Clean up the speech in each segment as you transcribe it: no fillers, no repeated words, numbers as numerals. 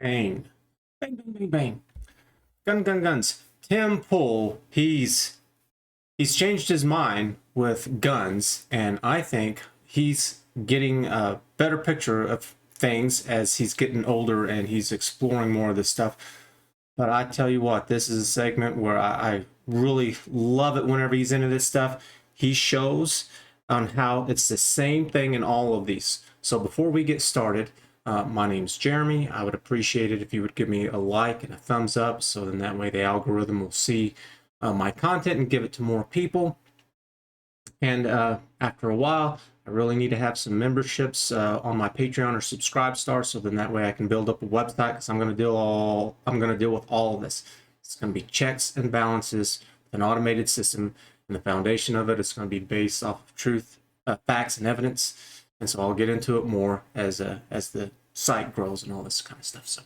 Bang. Bang, bang, bang, bang. Guns. Tim Pool, he's changed his mind with guns, and I think he's getting a better picture of things as he's getting older and he's exploring more of this stuff. But I tell you what, this is a segment where I really love it whenever he's into this stuff. He shows on how it's the same thing in all of these. So before we get started, my name's Jeremy. I would appreciate it if you would give me a like and a thumbs up, so then that way the algorithm will see my content and give it to more people. And after a while, I really need to have some memberships on my Patreon or Subscribe Star, so then that way I can build up a website, because I'm going to deal with all of this. It's going to be checks and balances with an automated system, and the foundation of it is going to be based off of truth, facts, and evidence. And so I'll get into it more as the site grows and all this kind of stuff. So,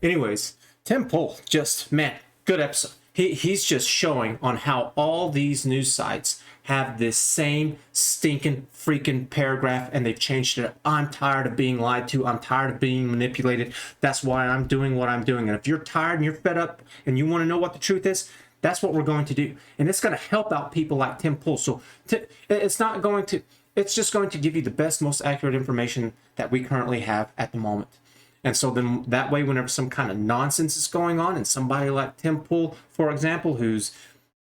anyways, Tim Pool, just man, good episode. He's just showing on how all these news sites have this same stinking freaking paragraph, and they've changed it. I'm tired of being lied to. I'm tired of being manipulated. That's why I'm doing what I'm doing. And if you're tired and you're fed up and you want to know what the truth is, that's what we're going to do. And it's going to help out people like Tim Pool. So it's just going to give you the best, most accurate information that we currently have at the moment. And so then that way, whenever some kind of nonsense is going on and somebody like Tim Pool, for example, who's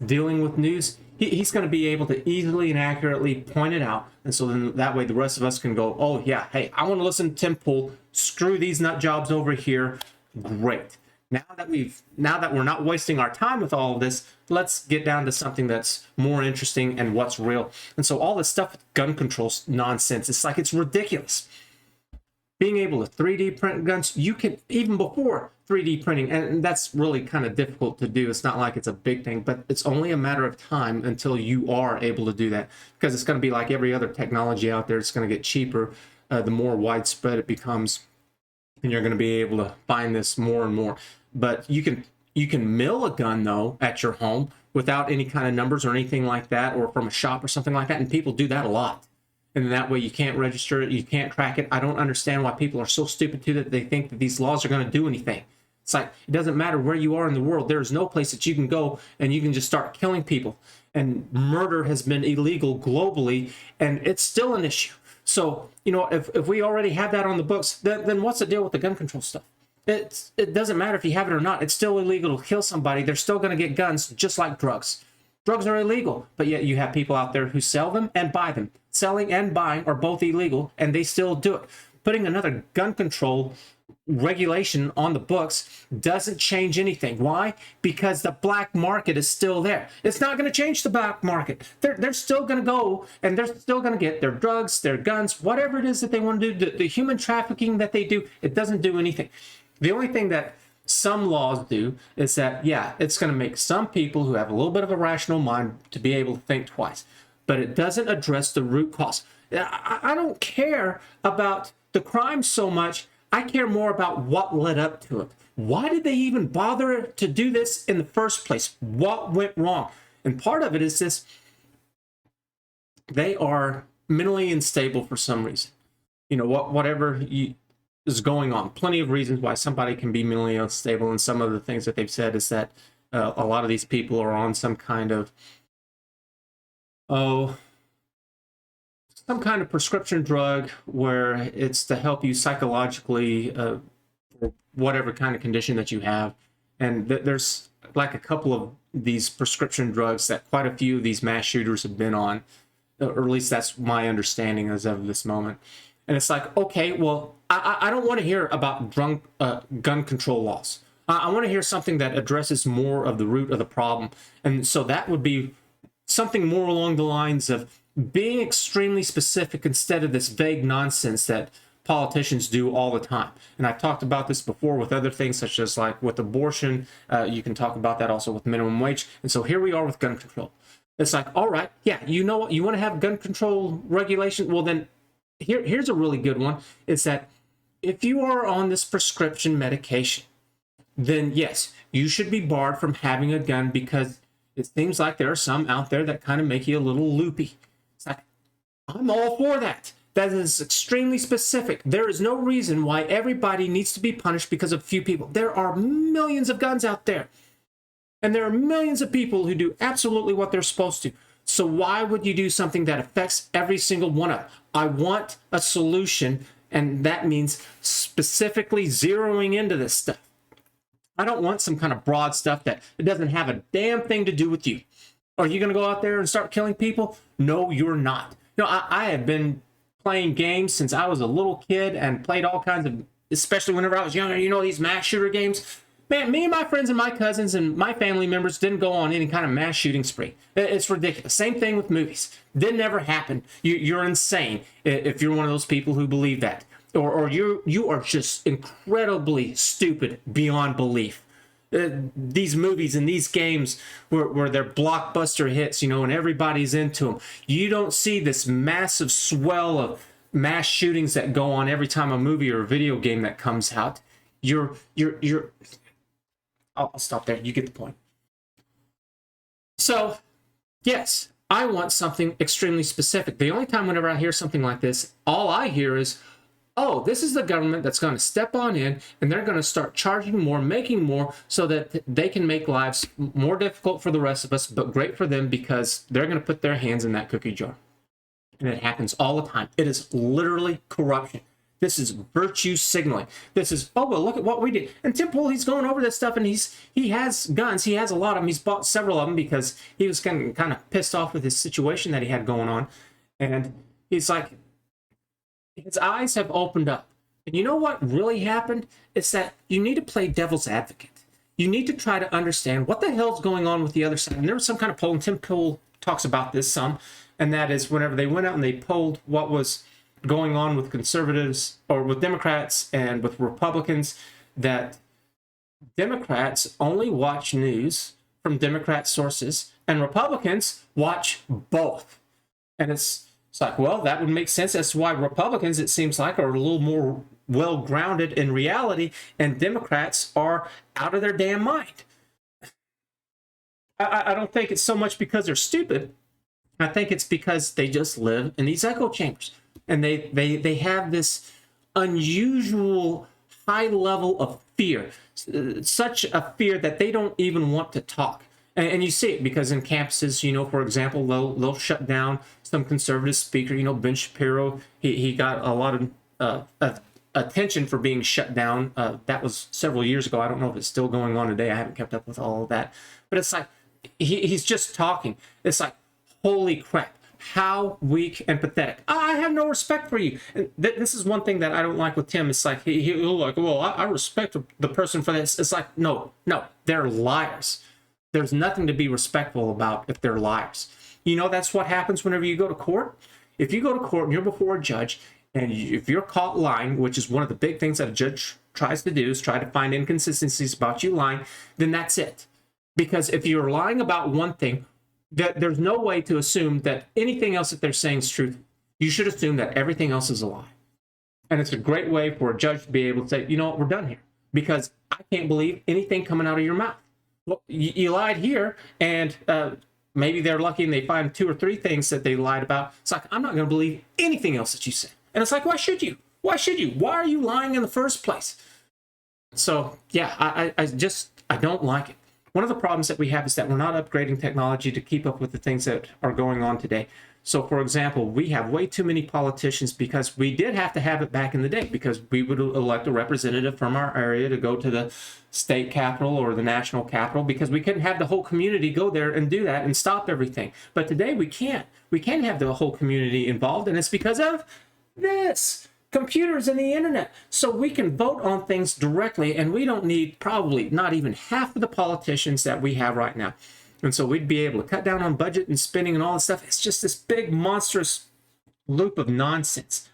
dealing with news, he's going to be able to easily and accurately point it out. And so then that way the rest of us can go, oh yeah, hey, I want to listen to Tim Pool. Screw these nut jobs over here. Great. Now that we're not wasting our time with all of this, let's get down to something that's more interesting and what's real. And so all this stuff with gun control nonsense, it's ridiculous. Being able to 3D print guns, you can, even before 3D printing, and that's really kind of difficult to do. It's not like it's a big thing, but it's only a matter of time until you are able to do that, because it's going to be like every other technology out there. It's going to get cheaper the more widespread it becomes, and you're going to be able to find this more and more. But you can mill a gun though at your home without any kind of numbers or anything like that, or from a shop or something like that, and people do that a lot. And that way you can't register it, you can't track it. I don't understand why people are so stupid too that they think that these laws are going to do anything. It's like, it doesn't matter where you are in the world. There is no place that you can go and you can just start killing people. And murder has been illegal globally, and it's still an issue. So, if we already have that on the books, then what's the deal with the gun control stuff? It doesn't matter if you have it or not. It's still illegal to kill somebody. They're still going to get guns, just like drugs. Drugs are illegal, but yet you have people out there who sell them and buy them. Selling and buying are both illegal, and they still do it. Putting another gun control regulation on the books doesn't change anything. Why? Because the black market is still there. It's not going to change the black market. They're still going to go, and they're still going to get their drugs, their guns, whatever it is that they want to do. The human trafficking that they do, it doesn't do anything. The only thing that some laws do is that, yeah, it's going to make some people who have a little bit of a rational mind to be able to think twice, but it doesn't address the root cause. I don't care about the crime so much. I care more about what led up to it. Why did they even bother to do this in the first place? What went wrong? And part of it is this: they are mentally unstable for some reason. Whatever is going on. Plenty of reasons why somebody can be mentally unstable, and some of the things that they've said is that a lot of these people are on some kind of prescription drug where it's to help you psychologically for whatever kind of condition that you have. And there's like a couple of these prescription drugs that quite a few of these mass shooters have been on, or at least that's my understanding as of this moment. And it's like, okay, well, I don't want to hear about gun control laws. I want to hear something that addresses more of the root of the problem. And so that would be something more along the lines of being extremely specific instead of this vague nonsense that politicians do all the time. And I've talked about this before with other things, such as like with abortion. You can talk about that also with minimum wage. And so here we are with gun control. It's like, all right, yeah, you know what? You want to have gun control regulation? Well, then here's a really good one. It's that if you are on this prescription medication, then yes, you should be barred from having a gun, because it seems like there are some out there that kind of make you a little loopy. It's like, I'm all for that. That is extremely specific. There is no reason why everybody needs to be punished because of a few people. There are millions of guns out there. And there are millions of people who do absolutely what they're supposed to. So why would you do something that affects every single one of them? I want a solution, and that means specifically zeroing into this stuff. I don't want some kind of broad stuff that it doesn't have a damn thing to do with you. Are you going to go out there and start killing people? No, you're not. I have been playing games since I was a little kid and played all kinds of, especially whenever I was younger, these mass shooter games. Man, me and my friends and my cousins and my family members didn't go on any kind of mass shooting spree. It's ridiculous. Same thing with movies. Didn't ever happen. You're insane if you're one of those people who believe that. Or you are just incredibly stupid beyond belief. These movies and these games where they're blockbuster hits, and everybody's into them. You don't see this massive swell of mass shootings that go on every time a movie or a video game that comes out. I'll stop there. You get the point. So, yes, I want something extremely specific. The only time whenever I hear something like this, all I hear is, oh, this is the government that's going to step on in and they're going to start charging more, making more so that they can make lives more difficult for the rest of us, but great for them because they're going to put their hands in that cookie jar. And it happens all the time. It is literally corruption. This is virtue signaling. This is, oh, well, look at what we did. And Tim Pool, he's going over this stuff, and he has guns. He has a lot of them. He's bought several of them because he was kind of pissed off with his situation that he had going on. And he's like, his eyes have opened up. And you know what really happened? It's that you need to play devil's advocate. You need to try to understand what the hell's going on with the other side. And there was some kind of poll, and Tim Pool talks about this some, and that is whenever they went out and they polled what was going on with conservatives or with Democrats and with Republicans, that Democrats only watch news from Democrat sources and Republicans watch both. And it's like, well, that would make sense. That's why Republicans, it seems like, are a little more well-grounded in reality, and Democrats are out of their damn mind. I don't think it's so much because they're stupid. I think it's because they just live in these echo chambers. And they have this unusual high level of fear, such a fear that they don't even want to talk. And you see it because in campuses, for example, they'll shut down some conservative speaker. Ben Shapiro, he got a lot of attention for being shut down. That was several years ago. I don't know if it's still going on today. I haven't kept up with all of that. But it's like he's just talking. It's like, holy crap. How weak and pathetic. I have no respect for you. And this is one thing that I don't like with Tim. It's like, he'll like, well, I respect the person for this. It's like, no, they're liars. There's nothing to be respectful about if they're liars. That's what happens whenever you go to court. If you go to court and you're before a judge, and if you're caught lying, which is one of the big things that a judge tries to do, is try to find inconsistencies about you lying, then that's it. Because if you're lying about one thing, that there's no way to assume that anything else that they're saying is true. You should assume that everything else is a lie. And it's a great way for a judge to be able to say, you know what, we're done here. Because I can't believe anything coming out of your mouth. Well, you lied here, and maybe they're lucky and they find 2 or 3 things that they lied about. It's like, I'm not going to believe anything else that you said. And it's like, why should you? Why should you? Why are you lying in the first place? So, yeah, I don't like it. One of the problems that we have is that we're not upgrading technology to keep up with the things that are going on today. So, for example, we have way too many politicians because we did have to have it back in the day because we would elect a representative from our area to go to the state capitol or the national capitol because we couldn't have the whole community go there and do that and stop everything. But today we can't. We can't have the whole community involved, and it's because of this. Computers and the internet, so we can vote on things directly, and we don't need probably not even half of the politicians that we have right now. And so we'd be able to cut down on budget and spending and all this stuff. It's just this big monstrous loop of nonsense.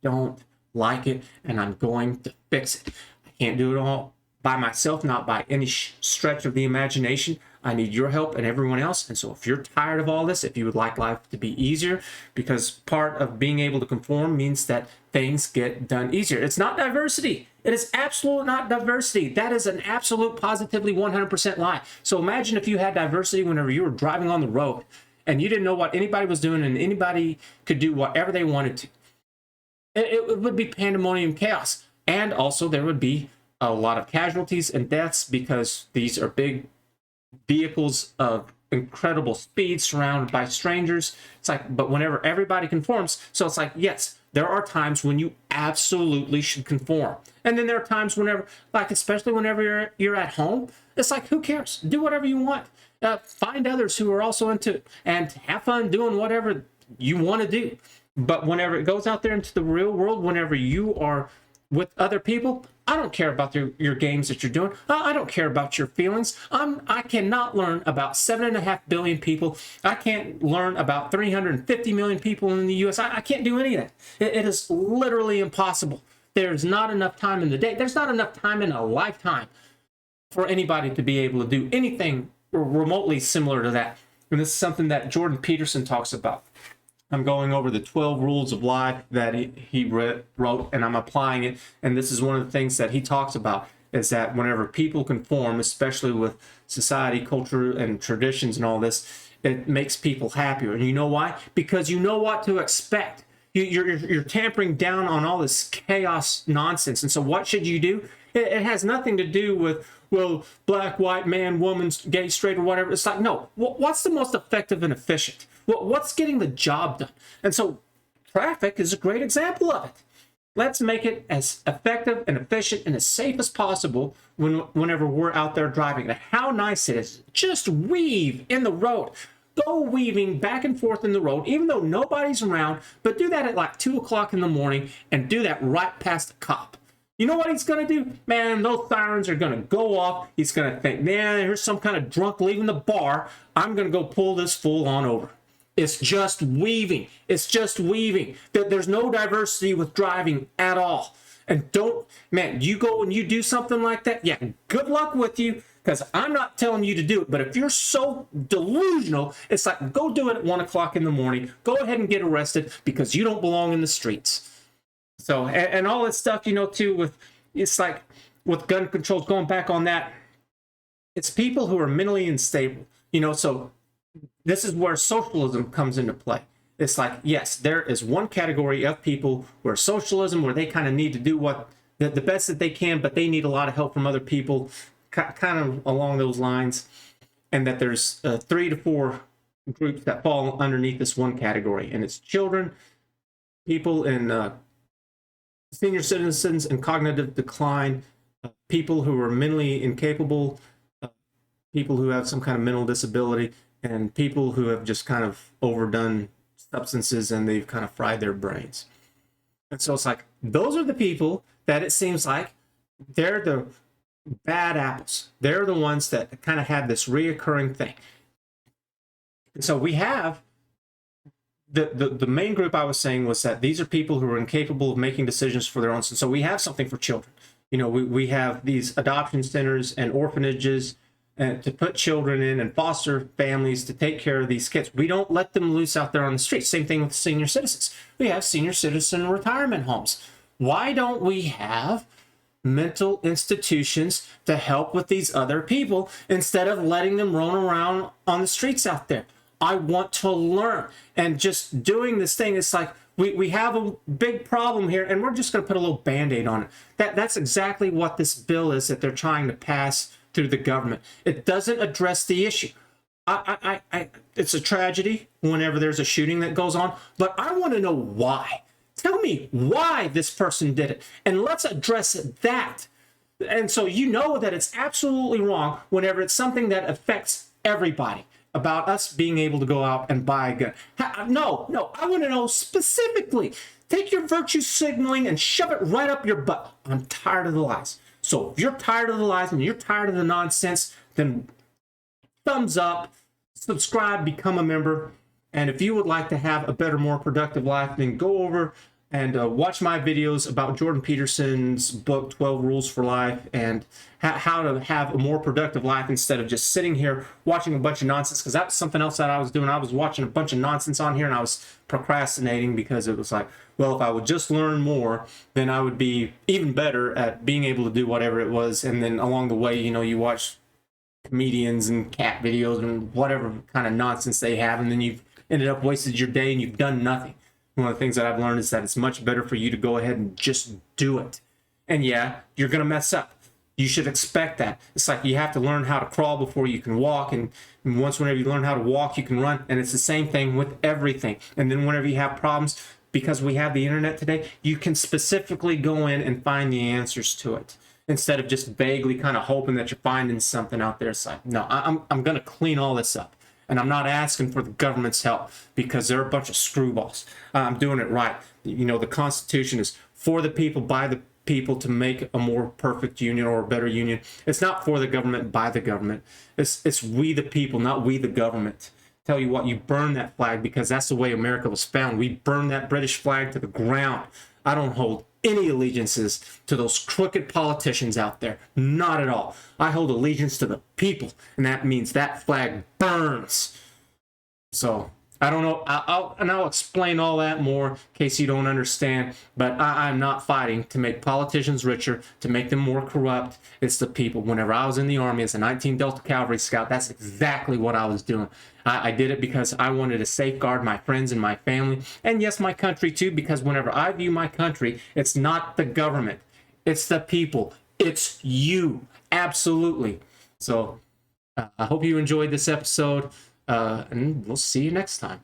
I don't like it, and I'm going to fix it. I can't do it all by myself, not by any stretch of the imagination. I need your help and everyone else. And so if you're tired of all this, if you would like life to be easier, because part of being able to conform means that things get done easier. It's not diversity. It is absolute not diversity. That is an absolute positively 100% lie. So imagine if you had diversity whenever you were driving on the road and you didn't know what anybody was doing and anybody could do whatever they wanted to. It would be pandemonium chaos. And also there would be a lot of casualties and deaths because these are big vehicles of incredible speed surrounded by strangers. It's like, but whenever everybody conforms, so it's like, yes, there are times when you absolutely should conform. And then there are times whenever, like, especially whenever you're at home, it's like, who cares? Do whatever you want. Find others who are also into it and have fun doing whatever you want to do. But whenever it goes out there into the real world, whenever you are with other people, I don't care about your games that you're doing. I don't care about your feelings. I cannot learn about 7.5 billion people. I can't learn about 350 million people in the US. I can't do any of that. It is literally impossible. There's not enough time in the day. There's not enough time in a lifetime for anybody to be able to do anything remotely similar to that. And this is something that Jordan Peterson talks about. I'm going over the 12 rules of life that he wrote, and I'm applying it. And this is one of the things that he talks about, is that whenever people conform, especially with society, culture, and traditions and all this, it makes people happier. And you know why? Because you know what to expect. You're tampering down on all this chaos nonsense. And so what should you do? It has nothing to do with, well, black, white, man, woman, gay, straight, or whatever. It's like, no, what's the most effective and efficient? What's getting the job done? And so traffic is a great example of it. Let's make it as effective and efficient and as safe as possible whenever we're out there driving. And how nice it is. Just weave in the road. Go weaving back and forth in the road, even though nobody's around, but do that at like 2 o'clock in the morning and do that right past the cop. You know what he's going to do? Man, those sirens are going to go off. He's going to think, man, here's some kind of drunk leaving the bar. I'm going to go pull this fool on over. It's just weaving. It's just weaving. There's no diversity with driving at all. And don't, man, you go and you do something like that, yeah, good luck with you, because I'm not telling you to do it. But if you're so delusional, it's like, go do it at 1 o'clock in the morning. Go ahead and get arrested because you don't belong in the streets. So, and all that stuff, you know, too, with, it's like with gun controls, going back on that, it's people who are mentally unstable, you know, so this is where socialism comes into play. It's like, yes, there is one category of people where socialism, where they kind of need to do what the best that they can, but they need a lot of help from other people, kind of along those lines. And that there's 3 to 4 groups that fall underneath this one category. And it's children, people in senior citizens and cognitive decline, people who are mentally incapable, people who have some kind of mental disability, and people who have just kind of overdone substances and they've kind of fried their brains. And so it's like, those are the people that it seems like they're the bad apples. They're the ones that kind of have this reoccurring thing. And so we have the main group I was saying was that these are people who are incapable of making decisions for their own. So we have something for children. You know, we have these adoption centers and orphanages to put children in, and foster families to take care of these kids. We don't let them loose out there on the streets. Same thing with senior citizens. We have senior citizen retirement homes. Why don't we have mental institutions to help with these other people instead of letting them roam around on the streets out there? I want to learn. And just doing this thing, it's like we have a big problem here, and we're just going to put a little Band-Aid on it. That's exactly what this bill is that they're trying to pass through the government. It doesn't address the issue. It's a tragedy whenever there's a shooting that goes on, but I want to know why. Tell me why this person did it, and let's address that. And so you know that it's absolutely wrong whenever it's something that affects everybody, about us being able to go out and buy a gun. No, I want to know specifically. Take your virtue signaling and shove it right up your butt. I'm tired of the lies. So if you're tired of the lies and you're tired of the nonsense, then thumbs up, subscribe, become a member. And if you would like to have a better, more productive life, then go over and watch my videos about Jordan Peterson's book, 12 Rules for Life, and how to have a more productive life instead of just sitting here watching a bunch of nonsense, because that's something else that I was doing. I was watching a bunch of nonsense on here, and I was procrastinating because it was like, well, if I would just learn more, then I would be even better at being able to do whatever it was. And then along the way, you know, you watch comedians and cat videos and whatever kind of nonsense they have, and then you've ended up wasted your day and you've done nothing. One of the things that I've learned is that it's much better for you to go ahead and just do it. And yeah, you're going to mess up. You should expect that. It's like you have to learn how to crawl before you can walk. And whenever you learn how to walk, you can run. And it's the same thing with everything. And then whenever you have problems, because we have the internet today, you can specifically go in and find the answers to it, instead of just vaguely kind of hoping that you're finding something out there. It's like, no, I'm going to clean all this up. And I'm not asking for the government's help because they're a bunch of screwballs. I'm doing it right. You know, the Constitution is for the people, by the people, to make a more perfect union or a better union. It's not for the government, by the government. It's we the people, not we the government. Tell you what, you burn that flag, because that's the way America was found. We burned that British flag to the ground. I don't hold any allegiances to those crooked politicians out there. Not at all. I hold allegiance to the people, and that means that flag burns. So I don't know. I'll explain all that more in case you don't understand. But I'm not fighting to make politicians richer, to make them more corrupt. It's the people. Whenever I was in the Army as a 19 Delta Cavalry Scout, that's exactly what I was doing. I did it because I wanted to safeguard my friends and my family, and yes, my country too, because whenever I view my country, it's not the government. It's the people. It's you. Absolutely. So I hope you enjoyed this episode, and we'll see you next time.